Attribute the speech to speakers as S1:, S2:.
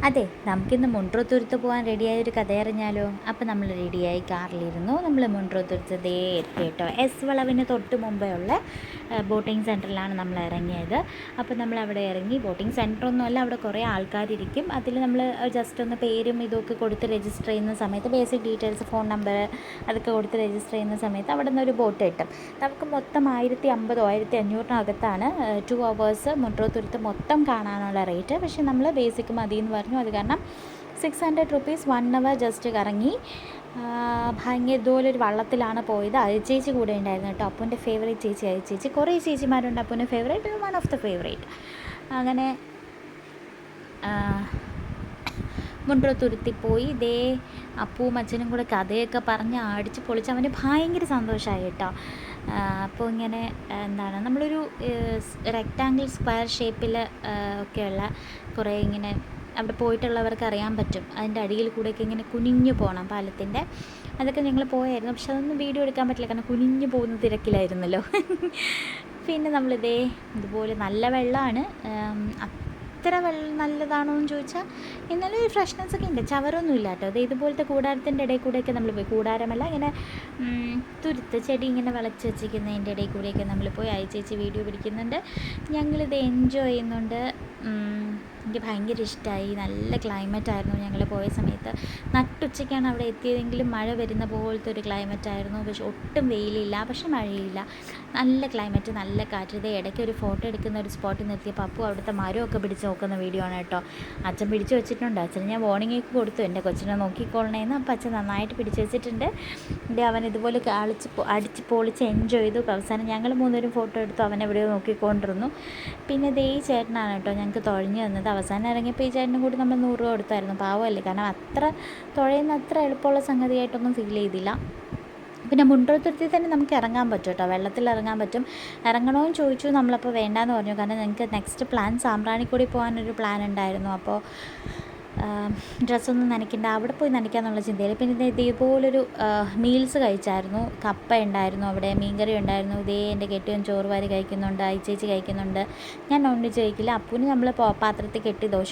S1: അതെ, നമുക്കിന്ന് മുണ്ട്രോത്തുരുത്ത് പോകാൻ റെഡിയായൊരു കഥ അറിഞ്ഞാലോ? അപ്പോൾ നമ്മൾ റെഡിയായി കാറിലിരുന്നു. നമ്മൾ മുണ്ട്രോത്തുരുത്ത് ദേ എത്തി കേട്ടോ. എസ് വളവിന് തൊട്ട് മുമ്പേ ഉള്ള ബോട്ടിംഗ് സെൻറ്ററിലാണ് നമ്മൾ ഇറങ്ങിയത്. അപ്പോൾ നമ്മൾ അവിടെ ഇറങ്ങി. ബോട്ടിംഗ് സെൻറ്ററൊന്നുമല്ല, അവിടെ കുറേ ആൾക്കാരിരിക്കും. അതിൽ നമ്മൾ ജസ്റ്റ് ഒന്ന് പേരും ഇതൊക്കെ കൊടുത്ത് രജിസ്റ്റർ ചെയ്യുന്ന സമയത്ത് ബേസിക് ഡീറ്റെയിൽസ്, ഫോൺ നമ്പർ അതൊക്കെ കൊടുത്ത് രജിസ്റ്റർ ചെയ്യുന്ന സമയത്ത് അവിടെ നിന്നൊരു ബോട്ട് കിട്ടും. നമുക്ക് മൊത്തം 1050 1500-നകത്താണ് 2 hours മുണ്ട്രോത്തുരുത്ത് മൊത്തം കാണാനുള്ള റേറ്റ്. പക്ഷേ നമ്മൾ ബേസിക് മതി എന്ന് പറഞ്ഞു. അത് കാരണം 600 rupees 1 hour ജസ്റ്റ് കറങ്ങി. ഭയങ്കര ഇതുപോലൊരു വള്ളത്തിലാണ് പോയത്. ചേച്ചി കൂടെ ഉണ്ടായിരുന്നു കേട്ടോ. അപ്പൂൻ്റെ ഫേവറേറ്റ് ചേച്ചി ചേച്ചി. കുറേ ചേച്ചിമാരുണ്ട്. അപ്പൂൻ്റെ favourite, one of the favourite. അങ്ങനെ മുണ്ട്രോത്തുരുത്തി പോയി. ദേ അപ്പൂവും അച്ഛനും കൂടെ കഥയൊക്കെ പറഞ്ഞ് അടിച്ച് പൊളിച്ച് അവന് ഭയങ്കര സന്തോഷമായി കേട്ടോ. അപ്പോൾ ഇങ്ങനെ എന്താണ്, നമ്മളൊരു റെക്റ്റാങ്കിൾ സ്ക്വയർ ഷേപ്പിൽ ഒക്കെയുള്ള കുറേ ഇങ്ങനെ അവിടെ പോയിട്ടുള്ളവർക്ക് അറിയാൻ പറ്റും. അതിൻ്റെ അടിയിൽ കൂടെയൊക്കെ ഇങ്ങനെ കുനിഞ്ഞു പോകണം പാലത്തിൻ്റെ. അതൊക്കെ ഞങ്ങൾ പോയായിരുന്നു. പക്ഷെ അതൊന്നും വീഡിയോ എടുക്കാൻ പറ്റില്ല, കാരണം കുനിഞ്ഞു പോകുന്ന തിരക്കിലായിരുന്നല്ലോ. പിന്നെ നമ്മളിതേ ഇതുപോലെ നല്ല വെള്ളമാണ്. അത്ര നല്ലതാണോ എന്ന് ചോദിച്ചാൽ എന്നാലും ഒരു ഫ്രഷ്നെസ് ഒക്കെ ഉണ്ട്. ചവറൊന്നും ഇല്ല കേട്ടോ. അത് ഇതുപോലത്തെ കൂടാരത്തിൻ്റെ ഇടയിൽ കൂടെയൊക്കെ നമ്മൾ പോയി. കൂടാരമല്ല, ഇങ്ങനെ തുരുത്ത് ചെടി ഇങ്ങനെ വളച്ച് വെച്ചിരിക്കുന്നതിൻ്റെ ഇടയിൽ കൂടെയൊക്കെ നമ്മൾ പോയി. ചേച്ചി വീഡിയോ പിടിക്കുന്നുണ്ട്, ഞങ്ങളിത് എൻജോയ് ചെയ്യുന്നുണ്ട്. എനിക്ക് ഭയങ്കര ഇഷ്ടമായി. നല്ല ക്ലൈമറ്റായിരുന്നു ഞങ്ങൾ പോയ സമയത്ത്. നട്ടുച്ചയ്ക്കാണ് അവിടെ എത്തിയതെങ്കിലും മഴ വരുന്ന പോലത്തെ ഒരു ക്ലൈമറ്റായിരുന്നു. പക്ഷെ ഒട്ടും വെയിലില്ല, പക്ഷെ മഴയില്ല. നല്ല ക്ലൈമറ്റ്, നല്ല കാറ്റ്. ഇത് ഇടയ്ക്ക് ഒരു ഫോട്ടോ എടുക്കുന്ന ഒരു സ്പോട്ടിൽ നിർത്തിയപ്പോൾ അപ്പു അവിടുത്തെ മരമൊക്കെ പിടിച്ച് നോക്കുന്ന വീഡിയോ ആണ് കേട്ടോ. അച്ഛൻ പിടിച്ച് വെച്ചിട്ടുണ്ട്. അച്ഛന് ഞാൻ വാർണിംഗ് ഒക്കെ കൊടുത്തു, എൻ്റെ കൊച്ചിനെ നോക്കിക്കൊള്ളണേന്ന്. അപ്പോൾ അച്ഛൻ നന്നായിട്ട് പിടിച്ച് വെച്ചിട്ടുണ്ട്. അവൻ ഇതുപോലെ അടിച്ച് പൊളിച്ച് എൻജോയ് ചെയ്തു. അവസാനം ഞങ്ങൾ 3 പേരും ഫോട്ടോ എടുത്തു. അവൻ എവിടെയോ നോക്കിക്കൊണ്ടിരുന്നു. പിന്നെ ദേ ഈ ചേട്ടനാണ് കേട്ടോ ഞങ്ങൾക്ക് തുഴഞ്ഞു തന്നത്. അവസാനം ഇറങ്ങിയപ്പോൾ ഈ ചേട്ടനും കൂടി നമ്മൾ 100 രൂപ കൊടുത്തായിരുന്നു. പാവമല്ലേ, കാരണം അത്ര തുഴയുന്ന അത്ര എളുപ്പമുള്ള സംഗതിയായിട്ടൊന്നും ഫീൽ ചെയ്തില്ല. പിന്നെ മുണ്ട്രോത്തുരുത്തിൽ തന്നെ നമുക്ക് ഇറങ്ങാൻ പറ്റും കേട്ടോ, വെള്ളത്തിൽ ഇറങ്ങാൻ പറ്റും. ഇറങ്ങണമെന്ന് ചോദിച്ചു, നമ്മളപ്പോൾ വേണ്ടാന്ന് പറഞ്ഞു. കാരണം ഞങ്ങൾക്ക് നെക്സ്റ്റ് പ്ലാൻ സാമ്പ്രാണിക്കൊടി പോകാനൊരു പ്ലാൻ ഉണ്ടായിരുന്നു. അപ്പോൾ ഡ്രസ്സൊന്നും നനയ്ക്കണ്ട, അവിടെ പോയി നനയ്ക്കാന്നുള്ള ചിന്തയിൽ. പിന്നെ ഇതേപോലൊരു മീൽസ് കഴിച്ചായിരുന്നു. കപ്പ ഉണ്ടായിരുന്നു, അവിടെ മീൻകറി ഉണ്ടായിരുന്നു. ഇതേ എൻ്റെ കെട്ടിയൻ ചോറ് വാരി കഴിക്കുന്നുണ്ട്, ചേച്ചി കഴിക്കുന്നുണ്ട്. ഞാൻ നോൺ വെജ് കഴിക്കില്ല. അപ്പൂന് നമ്മൾ പാത്രത്തിൽ കെട്ടി ദോശ